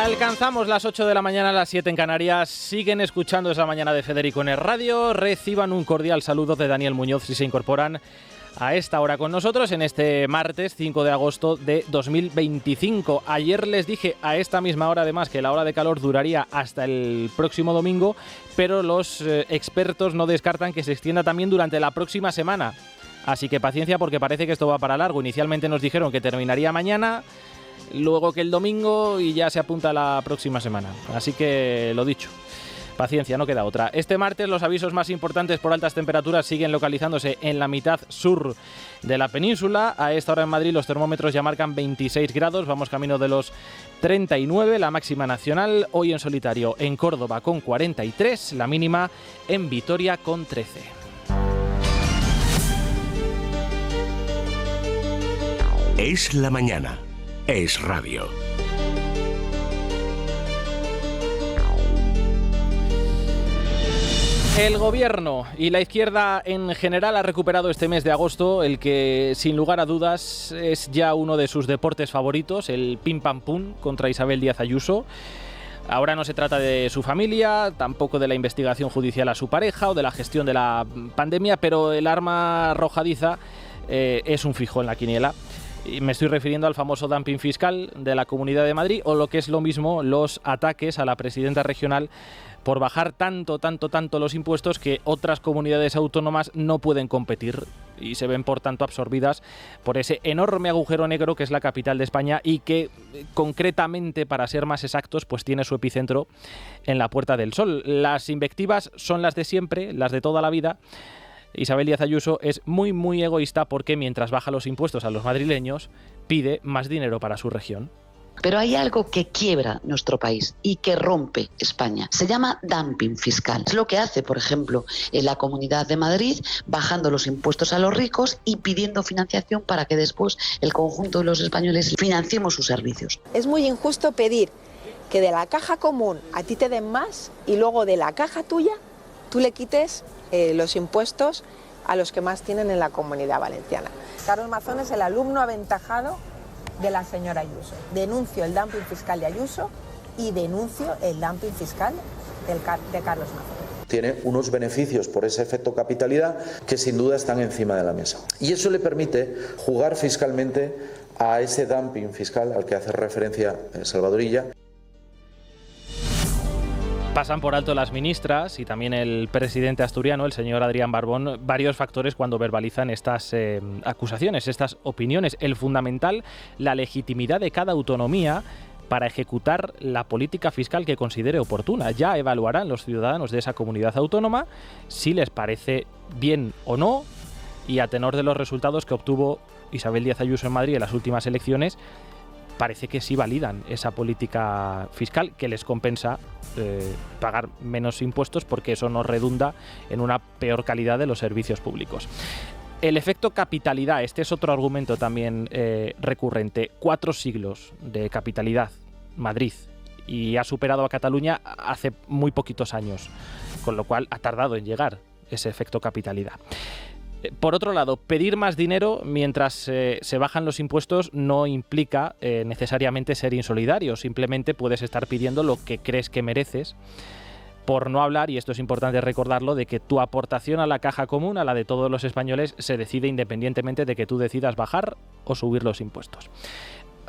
Alcanzamos las 8 de la mañana, las 7 en Canarias. Siguen escuchando esa mañana de Federico en el radio. Reciban un cordial saludo de Daniel Muñoz si se incorporan a esta hora con nosotros en este martes 5 de agosto de 2025. Ayer les dije a esta misma hora además que la ola de calor duraría hasta el próximo domingo, pero los expertos no descartan que se extienda también durante la próxima semana. Así que paciencia porque parece que esto va para largo. Inicialmente nos dijeron que terminaría mañana, luego que el domingo y ya se apunta la próxima semana. Así que lo dicho, paciencia, no queda otra. Este martes los avisos más importantes por altas temperaturas siguen localizándose en la mitad sur de la península. A esta hora en Madrid los termómetros ya marcan 26 grados, vamos camino de los 39, la máxima nacional. Hoy en solitario en Córdoba con 43, la mínima en Vitoria con 13. Es la mañana. Es radio. El gobierno y la izquierda en general ha recuperado este mes de agosto el que, sin lugar a dudas, es ya uno de sus deportes favoritos, el pim pam pum contra Isabel Díaz Ayuso. Ahora no se trata de su familia, tampoco de la investigación judicial a su pareja o de la gestión de la pandemia, pero el arma arrojadiza es un fijo en la quiniela. Y me estoy refiriendo al famoso dumping fiscal de la Comunidad de Madrid, o lo que es lo mismo, los ataques a la presidenta regional por bajar tanto los impuestos que otras comunidades autónomas no pueden competir y se ven por tanto absorbidas por ese enorme agujero negro que es la capital de España y que concretamente, para ser más exactos, pues tiene su epicentro en la Puerta del Sol. Las invectivas son las de siempre, las de toda la vida. Isabel Díaz Ayuso es muy egoísta porque mientras baja los impuestos a los madrileños, pide más dinero para su región. Pero hay algo que quiebra nuestro país y que rompe España. Se llama dumping fiscal. Es lo que hace, por ejemplo, en la Comunidad de Madrid, bajando los impuestos a los ricos y pidiendo financiación para que después el conjunto de los españoles financiemos sus servicios. Es muy injusto pedir que de la caja común a ti te den más y luego de la caja tuya tú le quites los impuestos a los que más tienen en la Comunidad Valenciana. Carlos Mazón es el alumno aventajado de la señora Ayuso. Denuncio el dumping fiscal de Ayuso y denuncio el dumping fiscal de Carlos Mazón. Tiene unos beneficios por ese efecto capitalidad que sin duda están encima de la mesa. Y eso le permite jugar fiscalmente a ese dumping fiscal al que hace referencia Salvador Illa. Pasan por alto las ministras y también el presidente asturiano, el señor Adrián Barbón, varios factores cuando verbalizan estas acusaciones, estas opiniones. El fundamental, la legitimidad de cada autonomía para ejecutar la política fiscal que considere oportuna. Ya evaluarán los ciudadanos de esa comunidad autónoma si les parece bien o no, y a tenor de los resultados que obtuvo Isabel Díaz Ayuso en Madrid en las últimas elecciones, parece que sí validan esa política fiscal que les compensa pagar menos impuestos porque eso no redunda en una peor calidad de los servicios públicos. El efecto capitalidad, este es otro argumento también recurrente. 4 siglos de capitalidad, Madrid, y ha superado a Cataluña hace muy poquitos años, con lo cual ha tardado en llegar ese efecto capitalidad. Por otro lado, pedir más dinero mientras se bajan los impuestos no implica necesariamente ser insolidario. Simplemente puedes estar pidiendo lo que crees que mereces, por no hablar, y esto es importante recordarlo, de que tu aportación a la caja común, a la de todos los españoles, se decide independientemente de que tú decidas bajar o subir los impuestos.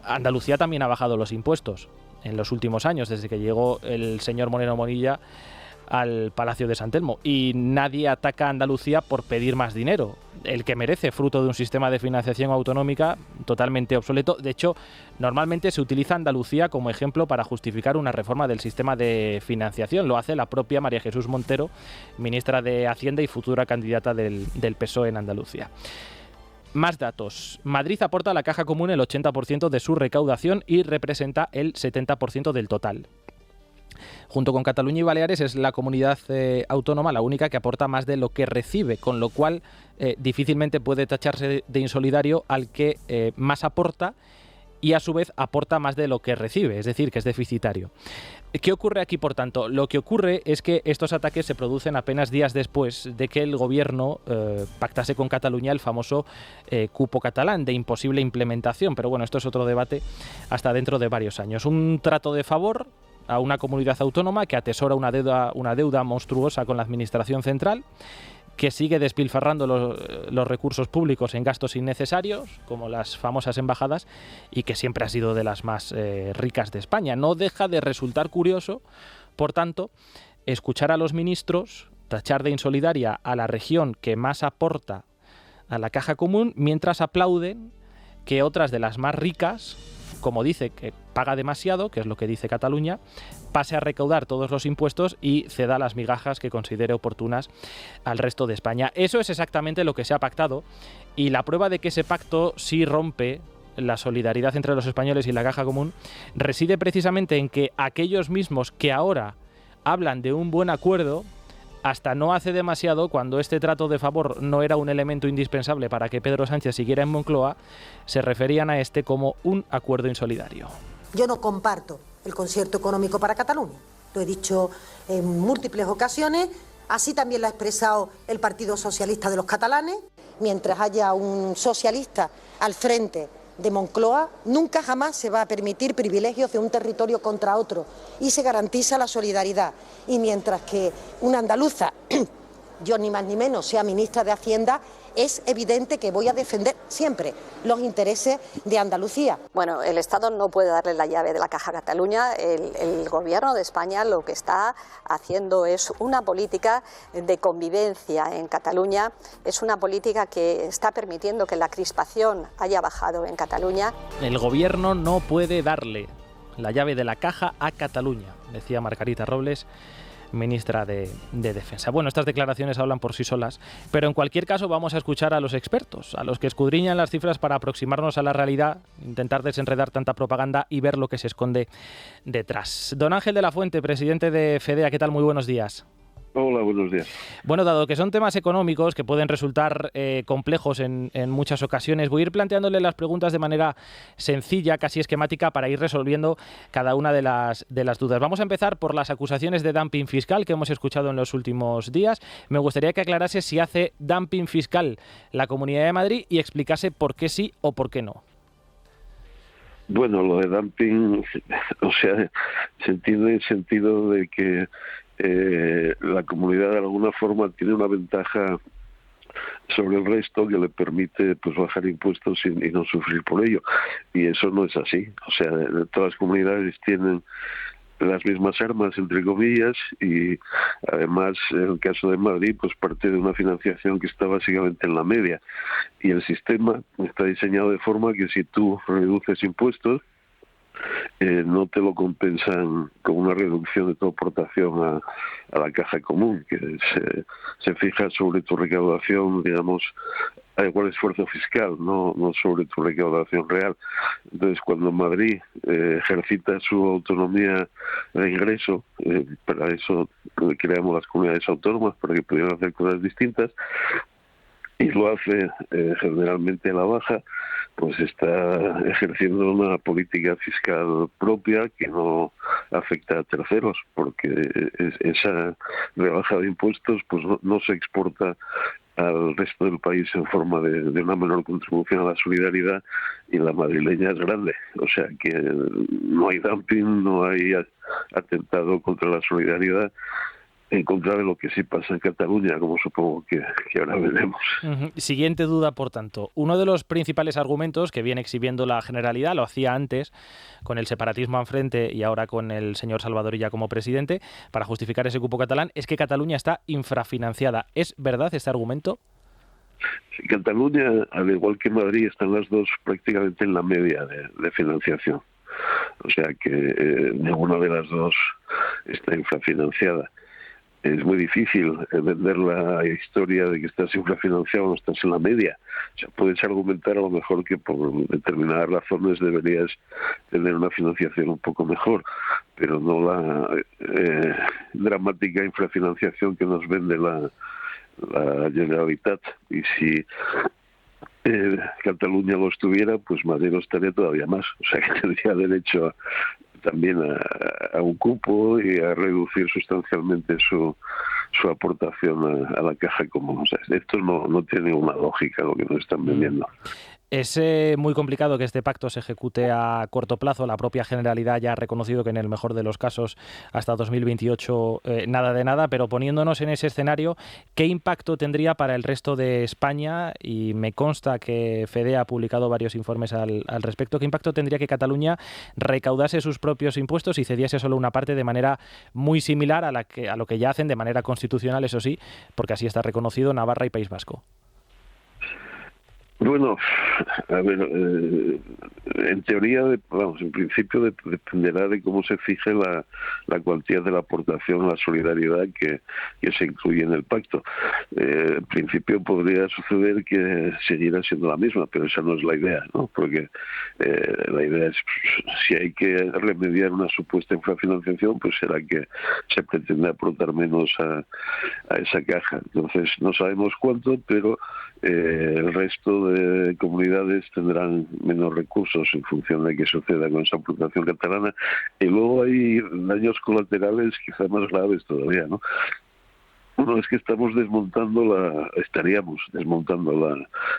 Andalucía también ha bajado los impuestos en los últimos años, desde que llegó el señor Moreno Monilla al Palacio de San Telmo, y nadie ataca a Andalucía por pedir más dinero, el que merece, fruto de un sistema de financiación autonómica totalmente obsoleto. De hecho, normalmente se utiliza Andalucía como ejemplo para justificar una reforma del sistema de financiación. Lo hace la propia María Jesús Montero, ministra de Hacienda y futura candidata del PSOE en Andalucía. Más datos. Madrid aporta a la caja común el 80% de su recaudación y representa el 70% del total. Junto con Cataluña y Baleares es la comunidad autónoma la única que aporta más de lo que recibe, con lo cual difícilmente puede tacharse de insolidario al que más aporta y a su vez aporta más de lo que recibe, es decir, que es deficitario. ¿Qué ocurre aquí, por tanto? Lo que ocurre es que estos ataques se producen apenas días después de que el gobierno pactase con Cataluña el famoso cupo catalán de imposible implementación. Pero bueno, esto es otro debate hasta dentro de varios años. Un trato de favor a una comunidad autónoma que atesora una deuda monstruosa con la administración central, que sigue despilfarrando los recursos públicos en gastos innecesarios, como las famosas embajadas, y que siempre ha sido de las más ricas de España. No deja de resultar curioso, por tanto, escuchar a los ministros tachar de insolidaria a la región que más aporta a la caja común, mientras aplauden que otras de las más ricas, como dice que paga demasiado, que es lo que dice Cataluña, pase a recaudar todos los impuestos y ceda las migajas que considere oportunas al resto de España. Eso es exactamente lo que se ha pactado, y la prueba de que ese pacto sí rompe la solidaridad entre los españoles y la caja común reside precisamente en que aquellos mismos que ahora hablan de un buen acuerdo, hasta no hace demasiado, cuando este trato de favor no era un elemento indispensable para que Pedro Sánchez siguiera en Moncloa, se referían a este como un acuerdo insolidario. Yo no comparto el concierto económico para Cataluña. Lo he dicho en múltiples ocasiones, así también lo ha expresado el Partido Socialista de los catalanes. Mientras haya un socialista al frente de Moncloa, nunca jamás se va a permitir privilegios de un territorio contra otro y se garantiza la solidaridad. Y mientras que una andaluza, yo ni más ni menos, sea ministra de Hacienda, es evidente que voy a defender siempre los intereses de Andalucía. Bueno, el Estado no puede darle la llave de la Caja a Cataluña. El Gobierno de España lo que está haciendo es una política de convivencia en Cataluña. Es una política que está permitiendo que la crispación haya bajado en Cataluña. El Gobierno no puede darle la llave de la Caja a Cataluña, decía Margarita Robles, ministra de Defensa. Bueno, estas declaraciones hablan por sí solas, pero en cualquier caso vamos a escuchar a los expertos, a los que escudriñan las cifras para aproximarnos a la realidad, intentar desenredar tanta propaganda y ver lo que se esconde detrás. Don Ángel de la Fuente, presidente de FEDEA, ¿qué tal? Muy buenos días. Hola, buenos días. Bueno, dado que son temas económicos que pueden resultar complejos en muchas ocasiones, voy a ir planteándole las preguntas de manera sencilla, casi esquemática, para ir resolviendo cada una de las dudas. Vamos a empezar por las acusaciones de dumping fiscal que hemos escuchado en los últimos días. Me gustaría que aclarase si hace dumping fiscal la Comunidad de Madrid y explicase por qué sí o por qué no. Bueno, lo de dumping, o sea, se entiende en el sentido de que la comunidad de alguna forma tiene una ventaja sobre el resto que le permite pues bajar impuestos y no sufrir por ello, y eso no es así. O sea, todas las comunidades tienen las mismas armas, entre comillas, y además en el caso de Madrid pues parte de una financiación que está básicamente en la media, y el sistema está diseñado de forma que si tú reduces impuestos no te lo compensan con una reducción de tu aportación a la caja común, que se fija sobre tu recaudación, digamos, igual esfuerzo fiscal, no sobre tu recaudación real. Entonces, cuando Madrid ejercita su autonomía de ingreso, para eso creamos las comunidades autónomas, para que pudieran hacer cosas distintas, y lo hace generalmente a la baja, pues está ejerciendo una política fiscal propia que no afecta a terceros, porque esa rebaja de impuestos pues no se exporta al resto del país en forma de una menor contribución a la solidaridad, y la madrileña es grande. O sea que no hay dumping, no hay atentado contra la solidaridad, en contra de lo que sí pasa en Cataluña, como supongo que ahora veremos. Siguiente duda, por tanto. Uno de los principales argumentos que viene exhibiendo la Generalidad, lo hacía antes con el separatismo enfrente y ahora con el señor Salvador Illa como presidente, para justificar ese cupo catalán, es que Cataluña está infrafinanciada. ¿Es verdad este argumento? Sí, Cataluña, al igual que Madrid, están las dos prácticamente en la media de financiación. O sea que ninguna de las dos está infrafinanciada. Es muy difícil vender la historia de que estás infrafinanciado o no estás en la media. O sea, puedes argumentar a lo mejor que por determinadas razones deberías tener una financiación un poco mejor, pero no la dramática infrafinanciación que nos vende la Generalitat. Y si Cataluña lo estuviera, pues Madrid lo estaría todavía más. O sea que tendría derecho también a un cupo y a reducir sustancialmente su aportación a la caja común. O sea, esto no tiene ninguna lógica lo que nos están vendiendo. Es muy complicado que este pacto se ejecute a corto plazo. La propia Generalidad ya ha reconocido que en el mejor de los casos hasta 2028 nada de nada, pero poniéndonos en ese escenario, ¿qué impacto tendría para el resto de España? Y me consta que FEDE ha publicado varios informes al respecto. ¿Qué impacto tendría que Cataluña recaudase sus propios impuestos y cediese solo una parte de manera muy similar a lo que ya hacen de manera constitucional, eso sí, porque así está reconocido Navarra y País Vasco? Bueno, a ver, en teoría, en principio dependerá de cómo se fije la cuantía de la aportación, la solidaridad que se incluye en el pacto. En principio podría suceder que siguiera siendo la misma, pero esa no es la idea, ¿no? Porque la idea es, si hay que remediar una supuesta infrafinanciación, pues será que se pretende aportar menos a esa caja. Entonces, no sabemos cuánto, pero el resto de comunidades tendrán menos recursos en función de qué suceda con esa aportación catalana, y luego hay daños colaterales quizá más graves todavía, ¿no? Uno es que estaríamos desmontando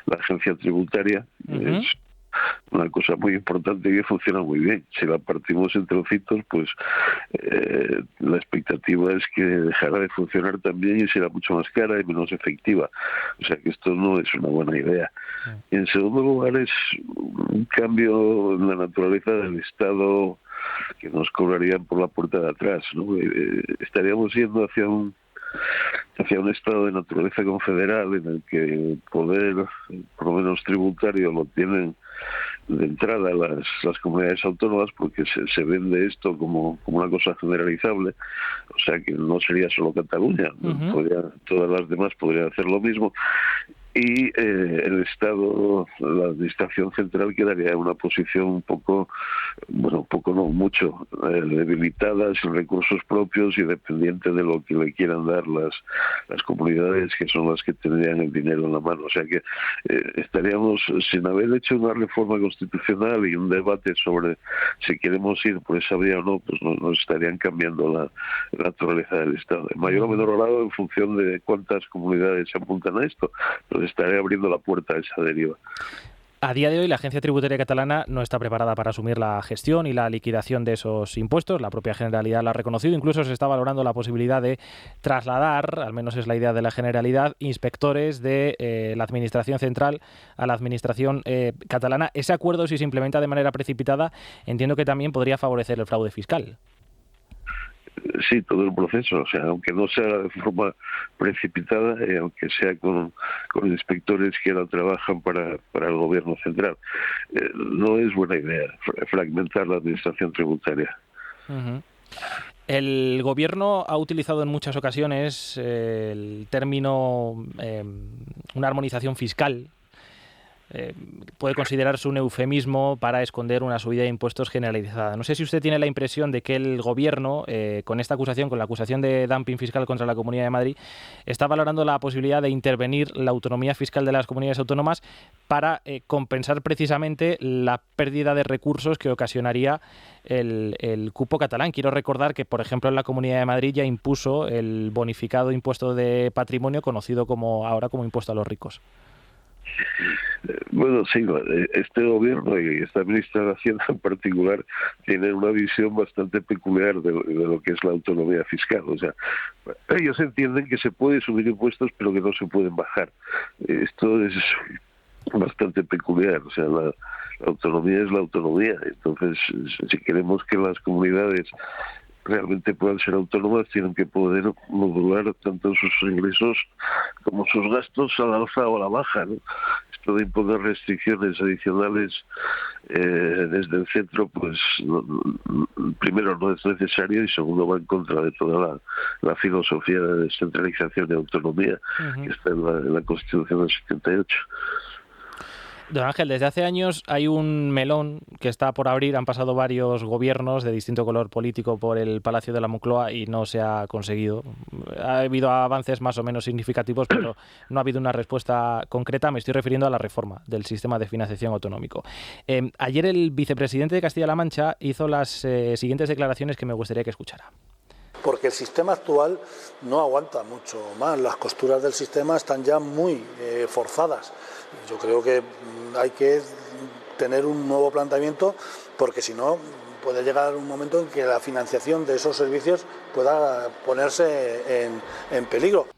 la agencia tributaria. Es una cosa muy importante y que funciona muy bien. Si la partimos en trocitos, pues la expectativa es que dejará de funcionar también y será mucho más cara y menos efectiva. O sea que esto no es una buena idea. Y en segundo lugar, es un cambio en la naturaleza del Estado que nos cobrarían por la puerta de atrás, ¿no? Estaríamos yendo hacia un estado de naturaleza confederal en el que el poder, por lo menos tributario, lo tienen de entrada las comunidades autónomas, porque se vende esto como una cosa generalizable. O sea que no sería solo Cataluña, todas las demás podrían hacer lo mismo. Y el Estado, la Administración Central, quedaría en una posición un poco no mucho, debilitada, sin recursos propios y dependiente de lo que le quieran dar las comunidades, que son las que tendrían el dinero en la mano. O sea que estaríamos, sin haber hecho una reforma constitucional y un debate sobre si queremos ir por esa vía o no, pues nos estarían cambiando la naturaleza del Estado, en mayor o menor grado en función de cuántas comunidades se apuntan a esto. Estaré abriendo la puerta a esa deriva. A día de hoy, la Agencia Tributaria Catalana no está preparada para asumir la gestión y la liquidación de esos impuestos. La propia Generalidad lo ha reconocido. Incluso se está valorando la posibilidad de trasladar, al menos es la idea de la Generalidad, inspectores de la Administración Central a la Administración catalana. Ese acuerdo, si se implementa de manera precipitada, entiendo que también podría favorecer el fraude fiscal. Sí, todo el proceso, o sea, aunque no sea de forma precipitada, aunque sea con inspectores que ahora trabajan para el gobierno central, no es buena idea fragmentar la administración tributaria. El gobierno ha utilizado en muchas ocasiones el término una armonización fiscal. Puede considerarse un eufemismo para esconder una subida de impuestos generalizada. No sé si usted tiene la impresión de que el Gobierno, con esta acusación, con la acusación de dumping fiscal contra la Comunidad de Madrid, está valorando la posibilidad de intervenir la autonomía fiscal de las comunidades autónomas para compensar precisamente la pérdida de recursos que ocasionaría el cupo catalán. Quiero recordar que, por ejemplo, en la Comunidad de Madrid ya impuso el bonificado impuesto de patrimonio, conocido ahora como impuesto a los ricos. Bueno, sí, este gobierno y esta administración en particular tienen una visión bastante peculiar de lo que es la autonomía fiscal. O sea, ellos entienden que se puede subir impuestos pero que no se pueden bajar. Esto es bastante peculiar. O sea, la autonomía es la autonomía. Entonces, si queremos que las comunidades realmente puedan ser autónomas, tienen que poder modular tanto sus ingresos como sus gastos a la alza o a la baja, ¿no? Esto de imponer restricciones adicionales desde el centro, pues primero no es necesario y segundo va en contra de toda la filosofía de descentralización y autonomía que está en la Constitución del 78. Don Ángel, desde hace años hay un melón que está por abrir. Han pasado varios gobiernos de distinto color político por el Palacio de la Moncloa y no se ha conseguido. Ha habido avances más o menos significativos, pero no ha habido una respuesta concreta. Me estoy refiriendo a la reforma del sistema de financiación autonómico. Ayer el vicepresidente de Castilla-La Mancha hizo las siguientes declaraciones que me gustaría que escuchara. Porque el sistema actual no aguanta mucho más. Las costuras del sistema están ya muy forzadas. Yo creo que hay que tener un nuevo planteamiento, porque si no puede llegar un momento en que la financiación de esos servicios pueda ponerse en peligro.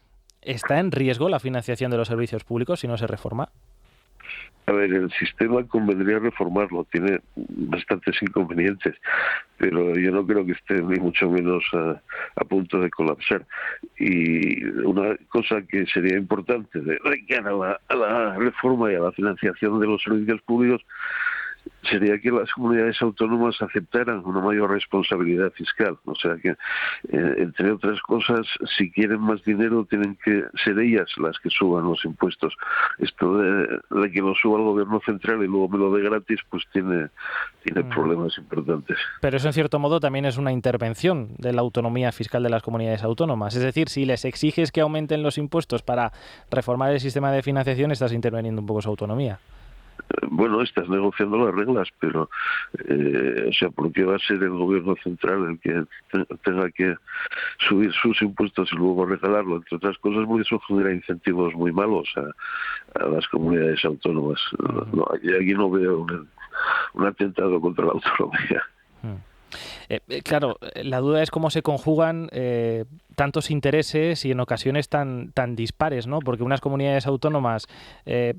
¿Está en riesgo la financiación de los servicios públicos si no se reforma? A ver, el sistema convendría reformarlo, tiene bastantes inconvenientes, pero yo no creo que esté ni mucho menos a punto de colapsar. Y una cosa que sería importante de cara a la reforma y a la financiación de los servicios públicos sería que las comunidades autónomas aceptaran una mayor responsabilidad fiscal. O sea que, entre otras cosas, si quieren más dinero, tienen que ser ellas las que suban los impuestos. Esto de que lo suba el gobierno central y luego me lo dé gratis, pues tiene problemas importantes. Pero eso, en cierto modo, también es una intervención de la autonomía fiscal de las comunidades autónomas. Es decir, si les exiges que aumenten los impuestos para reformar el sistema de financiación, estás interviniendo un poco su autonomía. Bueno, estás negociando las reglas, pero ¿por qué va a ser el gobierno central el que tenga que subir sus impuestos y luego regalarlo? Entre otras cosas, porque eso genera incentivos muy malos a las comunidades autónomas. No, aquí no veo un atentado contra la autonomía. Claro, la duda es cómo se conjugan tantos intereses y en ocasiones tan dispares, ¿no? Porque unas comunidades autónomas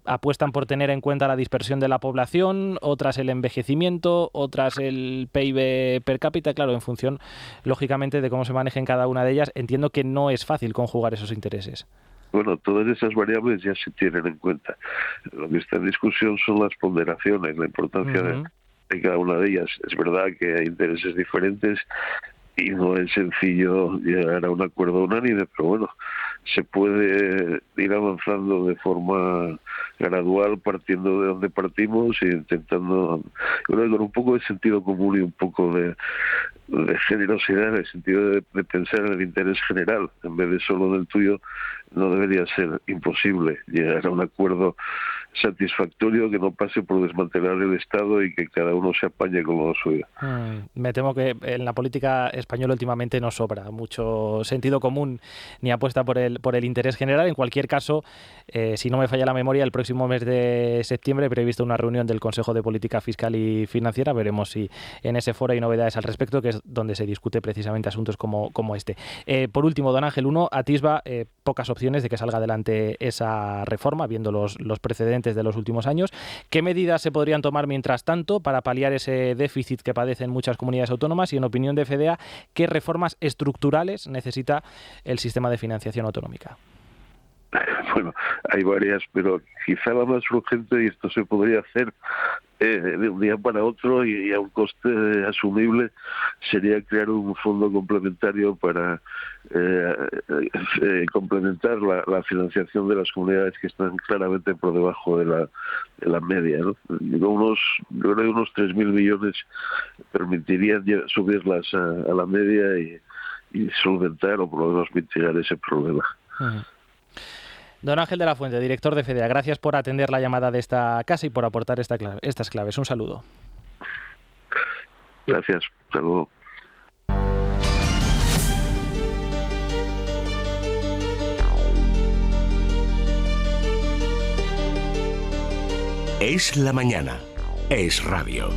apuestan por tener en cuenta la dispersión de la población, otras el envejecimiento, otras el PIB per cápita. Claro, en función, lógicamente, de cómo se manejen cada una de ellas, entiendo que no es fácil conjugar esos intereses. Bueno, todas esas variables ya se tienen en cuenta. Lo que está en discusión son las ponderaciones, la importancia de cada una de ellas. Es verdad que hay intereses diferentes y no es sencillo llegar a un acuerdo unánime, pero bueno, se puede ir avanzando de forma gradual, partiendo de donde partimos e intentando, con un poco de sentido común y un poco de generosidad, en el sentido de pensar en el interés general, en vez de solo del tuyo. No debería ser imposible llegar a un acuerdo satisfactorio que no pase por desmantelar el Estado y que cada uno se apañe con lo suyo. Me temo que en la política española últimamente no sobra mucho sentido común ni apuesta por el interés general. En cualquier caso, si no me falla la memoria, el próximo mes de septiembre he previsto una reunión del Consejo de Política Fiscal y Financiera. Veremos si en ese foro hay novedades al respecto, que es donde se discute precisamente asuntos como este. Por último, don Ángel, uno atisba pocas opciones de que salga adelante esa reforma, viendo los precedentes de los últimos años. ¿Qué medidas se podrían tomar mientras tanto para paliar ese déficit que padecen muchas comunidades autónomas? Y en opinión de FDA, ¿qué reformas estructurales necesita el sistema de financiación autonómica? Bueno, hay varias, pero quizá la más urgente, y esto se podría hacer de un día para otro y a un coste asumible, sería crear un fondo complementario para complementar la financiación de las comunidades que están claramente por debajo de la media, ¿no? Yo creo que unos 3.000 millones permitirían subirlas a la media y solventar o por lo menos mitigar ese problema. Don Ángel de la Fuente, director de FDA, gracias por atender la llamada de esta casa y por aportar estas claves. Un saludo. Gracias. Hasta luego. Es la mañana. Es radio.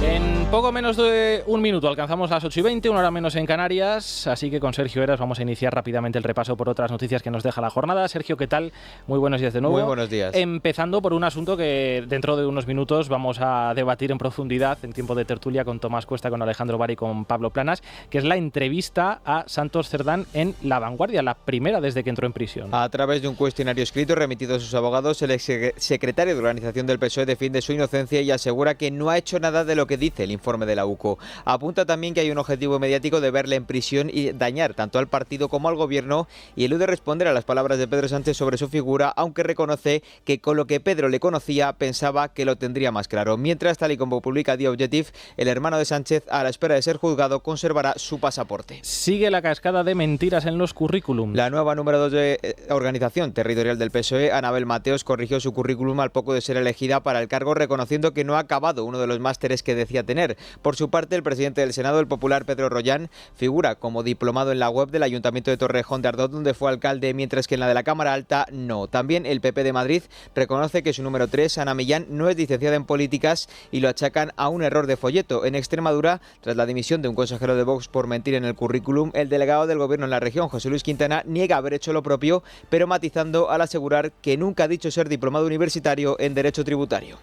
En poco menos de un minuto alcanzamos las 8:20, una hora menos en Canarias, así que con Sergio Heras vamos a iniciar rápidamente el repaso por otras noticias que nos deja la jornada. Sergio, ¿qué tal? Muy buenos días de nuevo. Muy buenos días. Empezando por un asunto que dentro de unos minutos vamos a debatir en profundidad en tiempo de tertulia con Tomás Cuesta, con Alejandro Bari y con Pablo Planas, que es la entrevista a Santos Cerdán en La Vanguardia, la primera desde que entró en prisión. A través de un cuestionario escrito remitido a sus abogados, el exsecretario de Organización del PSOE defiende su inocencia y asegura que no ha hecho nada de lo que dice dice el informe de la UCO. Apunta también que hay un objetivo mediático de verle en prisión y dañar tanto al partido como al gobierno, y elude responder a las palabras de Pedro Sánchez sobre su figura, aunque reconoce que con lo que Pedro le conocía pensaba que lo tendría más claro. Mientras, tal y como publica The Objective, el hermano de Sánchez, a la espera de ser juzgado, conservará su pasaporte. Sigue la cascada de mentiras en los currículums. La nueva número 2 de Organización Territorial del PSOE, Anabel Mateos, corrigió su currículum al poco de ser elegida para el cargo, reconociendo que no ha acabado uno de los másteres que decía tener. Por su parte, el presidente del Senado, el popular Pedro Rollán, figura como diplomado en la web del Ayuntamiento de Torrejón de Ardoz, donde fue alcalde, mientras que en la de la Cámara Alta no. También el PP de Madrid reconoce que su número 3, Ana Millán, no es licenciada en políticas y lo achacan a un error de folleto. En Extremadura, tras la dimisión de un consejero de Vox por mentir en el currículum, el delegado del gobierno en la región, José Luis Quintana, niega haber hecho lo propio, pero matizando al asegurar que nunca ha dicho ser diplomado universitario en Derecho Tributario.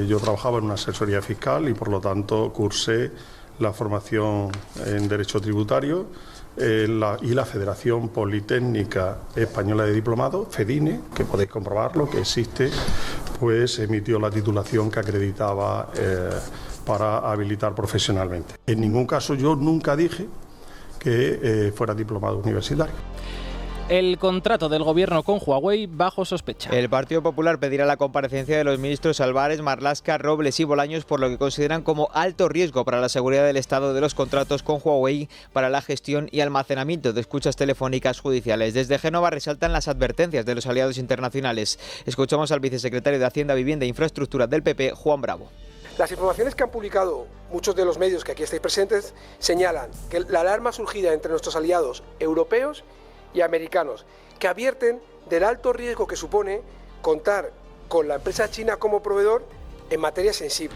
Yo trabajaba en una asesoría fiscal y por lo tanto cursé la formación en Derecho Tributario y la Federación Politécnica Española de Diplomados, FEDINE, que podéis comprobarlo, que existe, pues emitió la titulación que acreditaba para habilitar profesionalmente. En ningún caso yo nunca dije que fuera diplomado universitario. El contrato del gobierno con Huawei bajo sospecha. El Partido Popular pedirá la comparecencia de los ministros Álvarez, Marlaska, Robles y Bolaños por lo que consideran como alto riesgo para la seguridad del Estado de los contratos con Huawei para la gestión y almacenamiento de escuchas telefónicas judiciales. Desde Génova resaltan las advertencias de los aliados internacionales. Escuchamos al vicesecretario de Hacienda, Vivienda e Infraestructura del PP, Juan Bravo. Las informaciones que han publicado muchos de los medios que aquí estáis presentes señalan que la alarma surgida entre nuestros aliados europeos y americanos, que advierten del alto riesgo que supone contar con la empresa china como proveedor en materia sensible.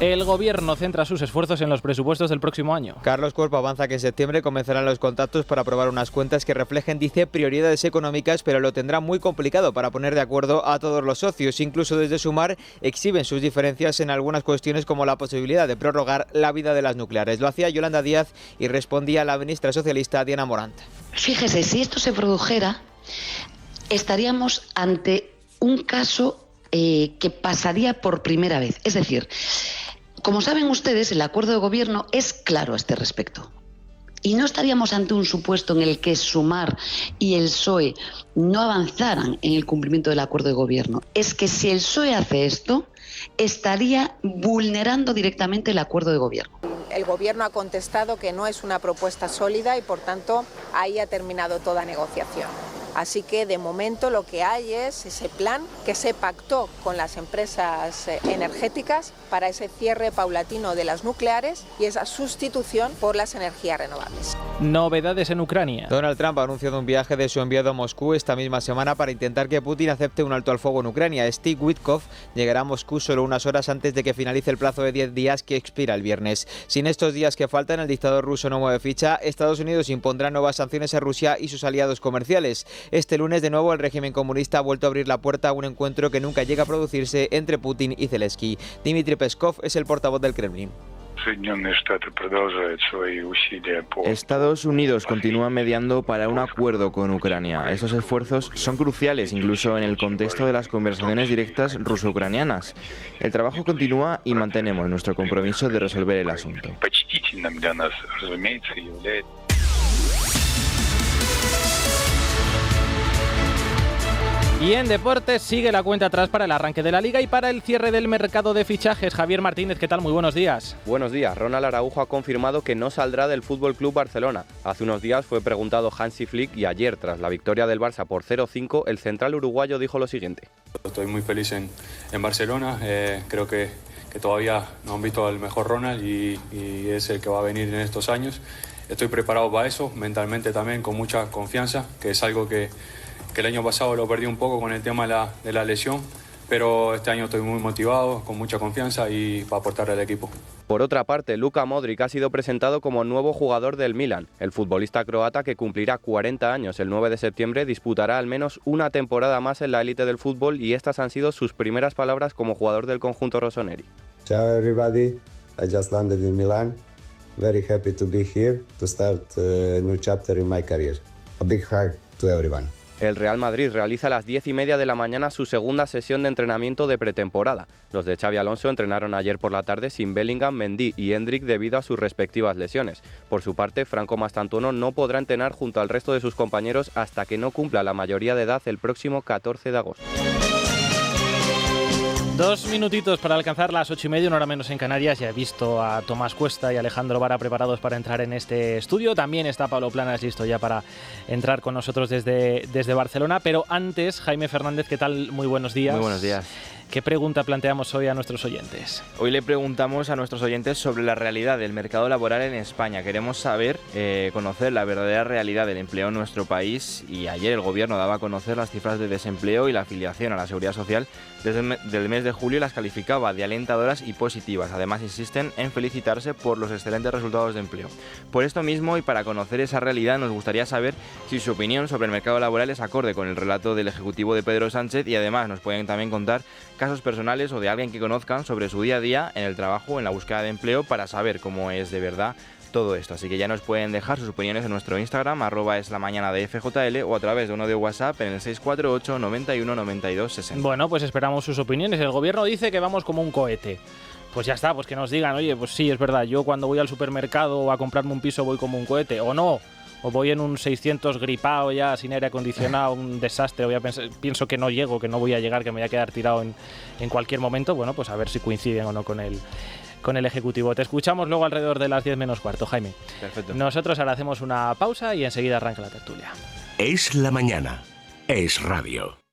El gobierno centra sus esfuerzos en los presupuestos del próximo año. Carlos Cuerpo avanza que en septiembre comenzarán los contactos para aprobar unas cuentas que reflejen, dice, prioridades económicas, pero lo tendrá muy complicado para poner de acuerdo a todos los socios. Incluso desde Sumar exhiben sus diferencias en algunas cuestiones, como la posibilidad de prorrogar la vida de las nucleares. Lo hacía Yolanda Díaz y respondía la ministra socialista Diana Morant. Fíjese, si esto se produjera, estaríamos ante un caso que pasaría por primera vez. Es decir, como saben ustedes, el acuerdo de gobierno es claro a este respecto. Y no estaríamos ante un supuesto en el que Sumar y el PSOE no avanzaran en el cumplimiento del acuerdo de gobierno. Es que si el PSOE hace esto, estaría vulnerando directamente el acuerdo de gobierno. El gobierno ha contestado que no es una propuesta sólida y, por tanto, ahí ha terminado toda negociación. Así que, de momento, lo que hay es ese plan que se pactó con las empresas energéticas para ese cierre paulatino de las nucleares y esa sustitución por las energías renovables. Novedades en Ucrania. Donald Trump ha anunciado un viaje de su enviado a Moscú esta misma semana para intentar que Putin acepte un alto al fuego en Ucrania. Steve Witkoff llegará a Moscú solo unas horas antes de que finalice el plazo de 10 días que expira el viernes. Sin estos días que faltan, el dictador ruso no mueve ficha. Estados Unidos impondrá nuevas sanciones a Rusia y sus aliados comerciales. Este lunes, de nuevo, el régimen comunista ha vuelto a abrir la puerta a un encuentro que nunca llega a producirse entre Putin y Zelensky. Dmitry Peskov es el portavoz del Kremlin. Estados Unidos continúa mediando para un acuerdo con Ucrania. Estos esfuerzos son cruciales, incluso en el contexto de las conversaciones directas ruso-ucranianas. El trabajo continúa y mantenemos nuestro compromiso de resolver el asunto. Y en deportes sigue la cuenta atrás para el arranque de la Liga y para el cierre del mercado de fichajes. Javier Martínez, ¿qué tal? Muy buenos días. Buenos días. Ronald Araujo ha confirmado que no saldrá del FC Barcelona. Hace unos días fue preguntado Hansi Flick y ayer, tras la victoria del Barça por 0-5, el central uruguayo dijo lo siguiente. Estoy muy feliz en Barcelona. Creo que todavía no han visto al mejor Ronald y es el que va a venir en estos años. Estoy preparado para eso, mentalmente también, con mucha confianza, que es algo que el año pasado lo perdí un poco con el tema de la lesión, pero este año estoy muy motivado, con mucha confianza y para aportarle al equipo. Por otra parte, Luka Modric ha sido presentado como nuevo jugador del Milan. El futbolista croata, que cumplirá 40 años el 9 de septiembre, disputará al menos una temporada más en la élite del fútbol y estas han sido sus primeras palabras como jugador del conjunto rossoneri. Ciao everybody, I just landed in Milan. Very happy to be here to start a new chapter in my career. A big hug to everyone. El Real Madrid realiza a las 10:30 de la mañana su segunda sesión de entrenamiento de pretemporada. Los de Xabi Alonso entrenaron ayer por la tarde sin Bellingham, Mendy y Hendrik debido a sus respectivas lesiones. Por su parte, Franco Mastantuono no podrá entrenar junto al resto de sus compañeros hasta que no cumpla la mayoría de edad el próximo 14 de agosto. 2 minutitos para alcanzar las 8:30, una hora menos en Canarias. Ya he visto a Tomás Cuesta y Alejandro Vara preparados para entrar en este estudio. También está Pablo Planas listo ya para entrar con nosotros desde Barcelona. Pero antes, Jaime Fernández, ¿qué tal? Muy buenos días. Muy buenos días. ¿Qué pregunta planteamos hoy a nuestros oyentes? Hoy le preguntamos a nuestros oyentes sobre la realidad del mercado laboral en España. Queremos saber, conocer la verdadera realidad del empleo en nuestro país, y ayer el Gobierno daba a conocer las cifras de desempleo y la afiliación a la Seguridad Social desde el mes de julio y las calificaba de alentadoras y positivas. Además, insisten en felicitarse por los excelentes resultados de empleo. Por esto mismo, y para conocer esa realidad, nos gustaría saber si su opinión sobre el mercado laboral es acorde con el relato del Ejecutivo de Pedro Sánchez, y además nos pueden también contar casos personales o de alguien que conozcan sobre su día a día en el trabajo o en la búsqueda de empleo, para saber cómo es de verdad todo esto. Así que ya nos pueden dejar sus opiniones en nuestro Instagram, @eslamañana_de_FJL, o a través de uno de WhatsApp en el 648 91 92 60. Bueno, pues esperamos sus opiniones. El Gobierno dice que vamos como un cohete. Pues ya está, pues que nos digan, oye, pues sí, es verdad, yo cuando voy al supermercado o a comprarme un piso voy como un cohete, o no. O voy en un 600 gripado ya, sin aire acondicionado, un desastre, pienso que no llego, que no voy a llegar, que me voy a quedar tirado en cualquier momento. Bueno, pues a ver si coinciden o no con el Ejecutivo. Te escuchamos luego alrededor de las 10 menos cuarto, Jaime. Perfecto. Nosotros ahora hacemos una pausa y enseguida arranca la tertulia. Es la mañana. Es radio.